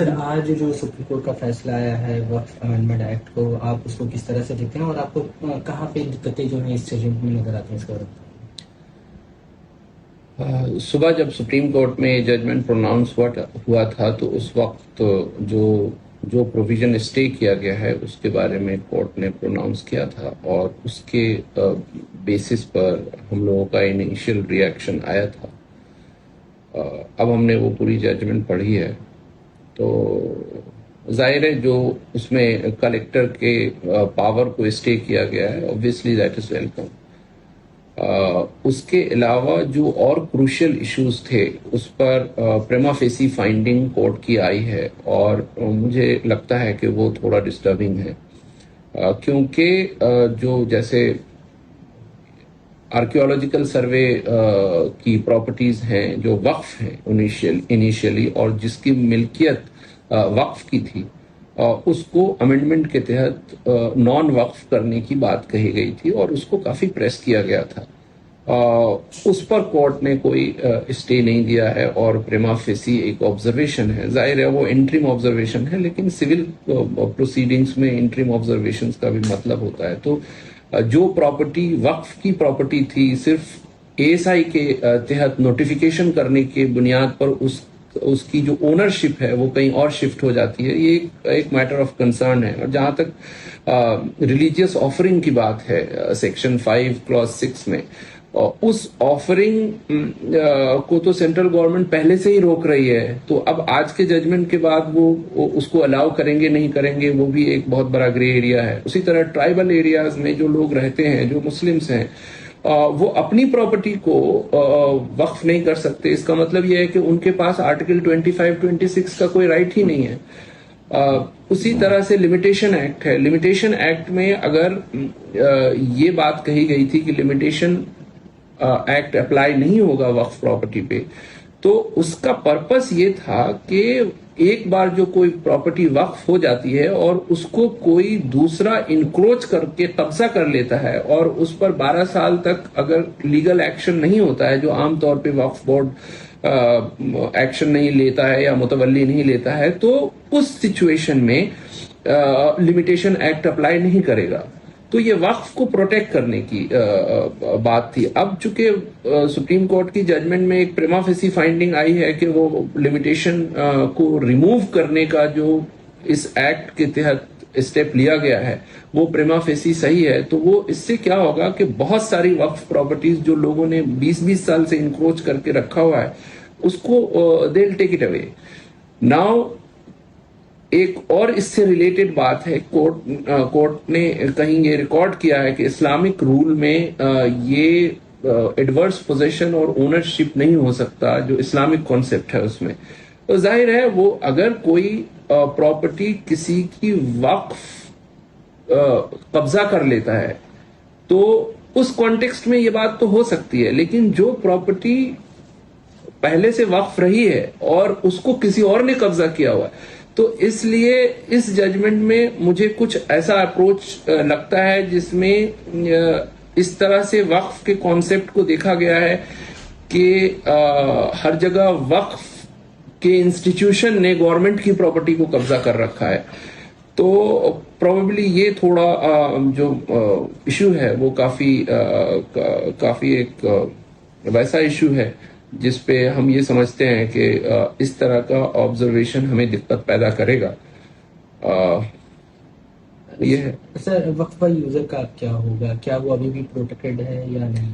سر آج جو supreme court کا فیصلہ آیا ہے وقف امینڈمنٹ ایکٹ کو، آپ اس کو کس طرح سے دیکھتے ہیں اور آپ کو کہاں پہ دقتیں جو ہیں اس ججمنٹ میں نظر آتی ہیں اس کا؟ صبح جب سپریم کورٹ میں ججمنٹ پروناؤنس ہوا تھا تو اس وقت جو پروویژن اسٹے کیا گیا ہے اس کے بارے میں کورٹ نے پروناؤنس کیا تھا، اور اس کے بیسس پر ہم لوگوں کا انیشیل ریئیکشن آیا تھا۔ اب ہم نے وہ پوری ججمنٹ پڑھی ہے تو ظاہر ہے جو اس میں کلیکٹر کے پاور کو اسٹے کیا گیا ہے، obviously that is welcome۔ اس کے علاوہ جو اور کروشل ایشوز تھے اس پر پریما فیسی فائنڈنگ کورٹ کی آئی ہے، اور مجھے لگتا ہے کہ وہ تھوڑا ڈسٹربنگ ہے، کیونکہ جو جیسے آرکیولوجیکل سروے کی پراپرٹیز ہیں جو وقف ہیں انیشیلی، اور جس کی ملکیت وقف کی تھی، اس کو امینڈمنٹ کے تحت نان وقف کرنے کی بات کہی گئی تھی، اور اس کو کافی پریس کیا گیا تھا۔ اس پر کورٹ نے کوئی اسٹے نہیں دیا ہے، اور پریما فیسی ایک آبزرویشن ہے، ظاہر ہے وہ انٹریم آبزرویشن ہے، لیکن سول پروسیڈنگز میں انٹریم آبزرویشنز کا بھی مطلب ہوتا ہے۔ تو جو پراپرٹی وقف کی پراپرٹی تھی، صرف ASI کے تحت نوٹیفیکیشن کرنے کے بنیاد پر اس کی جو اونرشپ ہے وہ کہیں اور شفٹ ہو جاتی ہے، یہ ایک میٹر آف کنسرن ہے۔ اور جہاں تک ریلیجیس آفرنگ کی بات ہے، سیکشن 5 کلاس 6 میں، اس آفرنگ کو تو سینٹرل گورنمنٹ پہلے سے ہی روک رہی ہے، تو اب آج کے ججمنٹ کے بعد وہ اس کو الاؤ کریں گے نہیں کریں گے، وہ بھی ایک بہت بڑا گرے ایریا ہے۔ اسی طرح ٹرائبل ایریاز میں جو لوگ رہتے ہیں، جو مسلمز ہیں، وہ اپنی پراپرٹی کو وقف نہیں کر سکتے۔ اس کا مطلب یہ ہے کہ ان کے پاس آرٹیکل 25-26 کا کوئی رائٹ ہی نہیں ہے۔ اسی طرح سے لمیٹیشن ایکٹ ہے، لمیٹیشن ایکٹ میں اگر یہ بات کہی گئی تھی کہ لمیٹیشن ایکٹ اپلائی نہیں ہوگا وقف پراپرٹی پہ، تو اس کا پرپس یہ تھا کہ ایک بار جو کوئی پراپرٹی وقف ہو جاتی ہے اور اس کو کوئی دوسرا انکروچ کر کے قبضہ کر لیتا ہے، اور اس پر 12 سال تک اگر لیگل ایکشن نہیں ہوتا ہے، جو عام طور پہ وقف بورڈ ایکشن نہیں لیتا ہے یا متولی نہیں لیتا ہے، تو اس سچویشن میں لمیٹیشن ایکٹ اپلائی نہیں کرے گا۔ تو یہ وقف کو پروٹیکٹ کرنے کی بات تھی۔ اب چونکہ سپریم کورٹ کی ججمنٹ میں ایک پریما فیسی فائنڈنگ آئی ہے کہ وہ لمیٹیشن کو ریموو کرنے کا جو اس ایکٹ کے تحت اسٹیپ لیا گیا ہے وہ پریما فیسی صحیح ہے، تو وہ اس سے کیا ہوگا کہ بہت ساری وقف پراپرٹیز جو لوگوں نے 20 سال سے انکروچ کر کے رکھا ہوا ہے، اس کو دے ول ٹیک اٹ اوے۔ ناؤ ایک اور اس سے ریلیٹڈ بات ہے، کورٹ نے کہیں یہ ریکارڈ کیا ہے کہ اسلامک رول میں یہ ایڈورس پوزیشن اور اونرشپ نہیں ہو سکتا، جو اسلامک کانسیپٹ ہے اس میں۔ تو ظاہر ہے وہ اگر کوئی پراپرٹی کسی کی وقف قبضہ کر لیتا ہے تو اس کانٹیکسٹ میں یہ بات تو ہو سکتی ہے، لیکن جو پراپرٹی پہلے سے وقف رہی ہے اور اس کو کسی اور نے قبضہ کیا ہوا ہے، تو اس لیے اس ججمنٹ میں مجھے کچھ ایسا اپروچ لگتا ہے جس میں اس طرح سے وقف کے کانسیپٹ کو دیکھا گیا ہے کہ ہر جگہ وقف کے انسٹیٹیوشن نے گورنمنٹ کی پراپرٹی کو قبضہ کر رکھا ہے۔ تو پروبیبلی یہ تھوڑا جو ایشو ہے وہ کافی ایک ویسا ایشو ہے جس پہ ہم یہ سمجھتے ہیں کہ اس طرح کا آبزرویشن ہمیں دقت پیدا کرے گا۔ یہ ہے سر وقفہ یوزر کا کیا ہوگا، کیا وہ ابھی بھی پروٹیکٹڈ ہے یا نہیں؟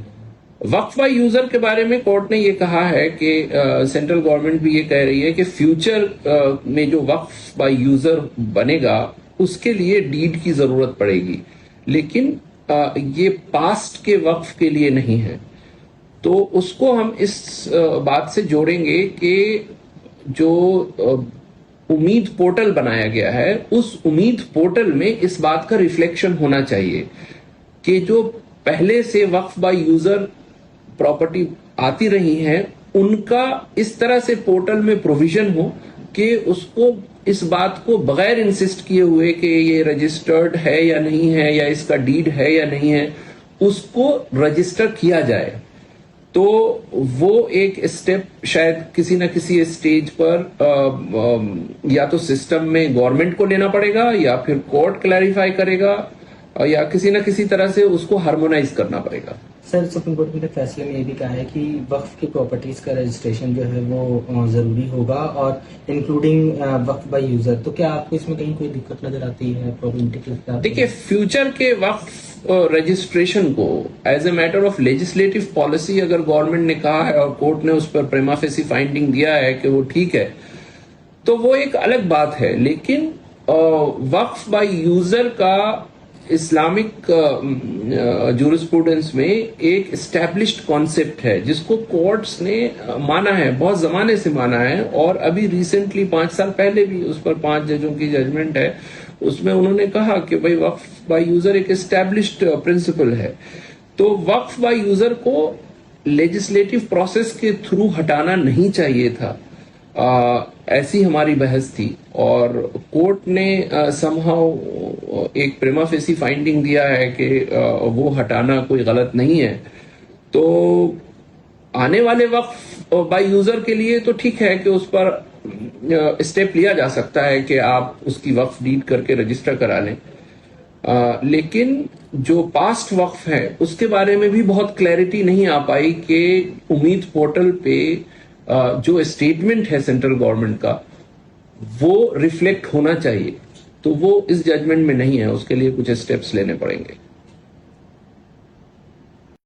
وقفہ یوزر کے بارے میں کورٹ نے یہ کہا ہے کہ سینٹرل گورنمنٹ بھی یہ کہہ رہی ہے کہ فیوچر میں جو وقف بائی یوزر بنے گا اس کے لیے ڈیڈ کی ضرورت پڑے گی، لیکن یہ پاسٹ کے وقف کے لیے نہیں ہے۔ تو اس کو ہم اس بات سے جوڑیں گے کہ جو امید پورٹل بنایا گیا ہے، اس امید پورٹل میں اس بات کا ریفلیکشن ہونا چاہیے کہ جو پہلے سے وقف بائی یوزر پراپرٹی آتی رہی ہیں ان کا اس طرح سے پورٹل میں پروویژن ہو کہ اس کو اس بات کو بغیر انسسٹ کیے ہوئے کہ یہ رجسٹرڈ ہے یا نہیں ہے یا اس کا ڈیڈ ہے یا نہیں ہے، اس کو رجسٹر کیا جائے۔ تو وہ ایک اسٹیپ شاید کسی نہ کسی اسٹیج پر یا تو سسٹم میں گورنمنٹ کو لینا پڑے گا یا پھر کورٹ کلیریفائی کرے گا یا کسی نہ کسی طرح سے اس کو ہارمونائز کرنا پڑے گا. سر سپریم کورٹ نے فیصلے میں یہ بھی کہا ہے کہ وقف کی پراپرٹیز کا رجسٹریشن جو ہے وہ ضروری ہوگا اور انکلوڈنگ وقف بائی یوزر. تو کیا آپ کو اس میں کہیں کوئی دقت نظر آتی ہے, پرابلمٹک لگتا ہے؟ دیکھیے فیوچر کے وقف رجسٹریشن کو as a matter of legislative policy اگر گورنمنٹ نے کہا ہے اور کورٹ نے اس پر پریما فیسی فائنڈنگ دیا ہے کہ وہ ٹھیک ہے تو وہ ایک الگ بات ہے. لیکن وقف بائی یوزر کا اسلامک جورسپروڈنس میں ایک اسٹیبلشڈ کانسیپٹ ہے جس کو کورٹس نے مانا ہے, بہت زمانے سے مانا ہے, اور ابھی ریسنٹلی 5 سال پہلے بھی اس پر 5 ججوں کی ججمنٹ ہے, اس میں انہوں نے کہا کہ بھائی وقف بائی یوزر ایک اسٹیبلشڈ پرنسپل ہے. تو وقف بائی یوزر کو لیجسلیٹو پروسیس کے تھرو ہٹانا نہیں چاہیے تھا, ایسی ہماری بحث تھی, اور کورٹ نے سم ہاؤ ایک پریما فیسی فائنڈنگ دیا ہے کہ وہ ہٹانا کوئی غلط نہیں ہے. تو آنے والے وقف بائی یوزر کے لیے تو ٹھیک ہے کہ اس پر اسٹیپ لیا جا سکتا ہے کہ آپ اس کی وقف ڈیڈ کر کے رجسٹر کرا لیں, لیکن جو پاسٹ وقف ہے اس کے بارے میں بھی بہت کلیئرٹی نہیں آ پائی کہ امید پورٹل پہ جو اسٹیٹمنٹ ہے سینٹرل گورنمنٹ کا وہ ریفلیکٹ ہونا چاہیے. تو وہ اس ججمنٹ میں نہیں ہے, اس کے لیے کچھ اسٹیپس لینے پڑیں گے.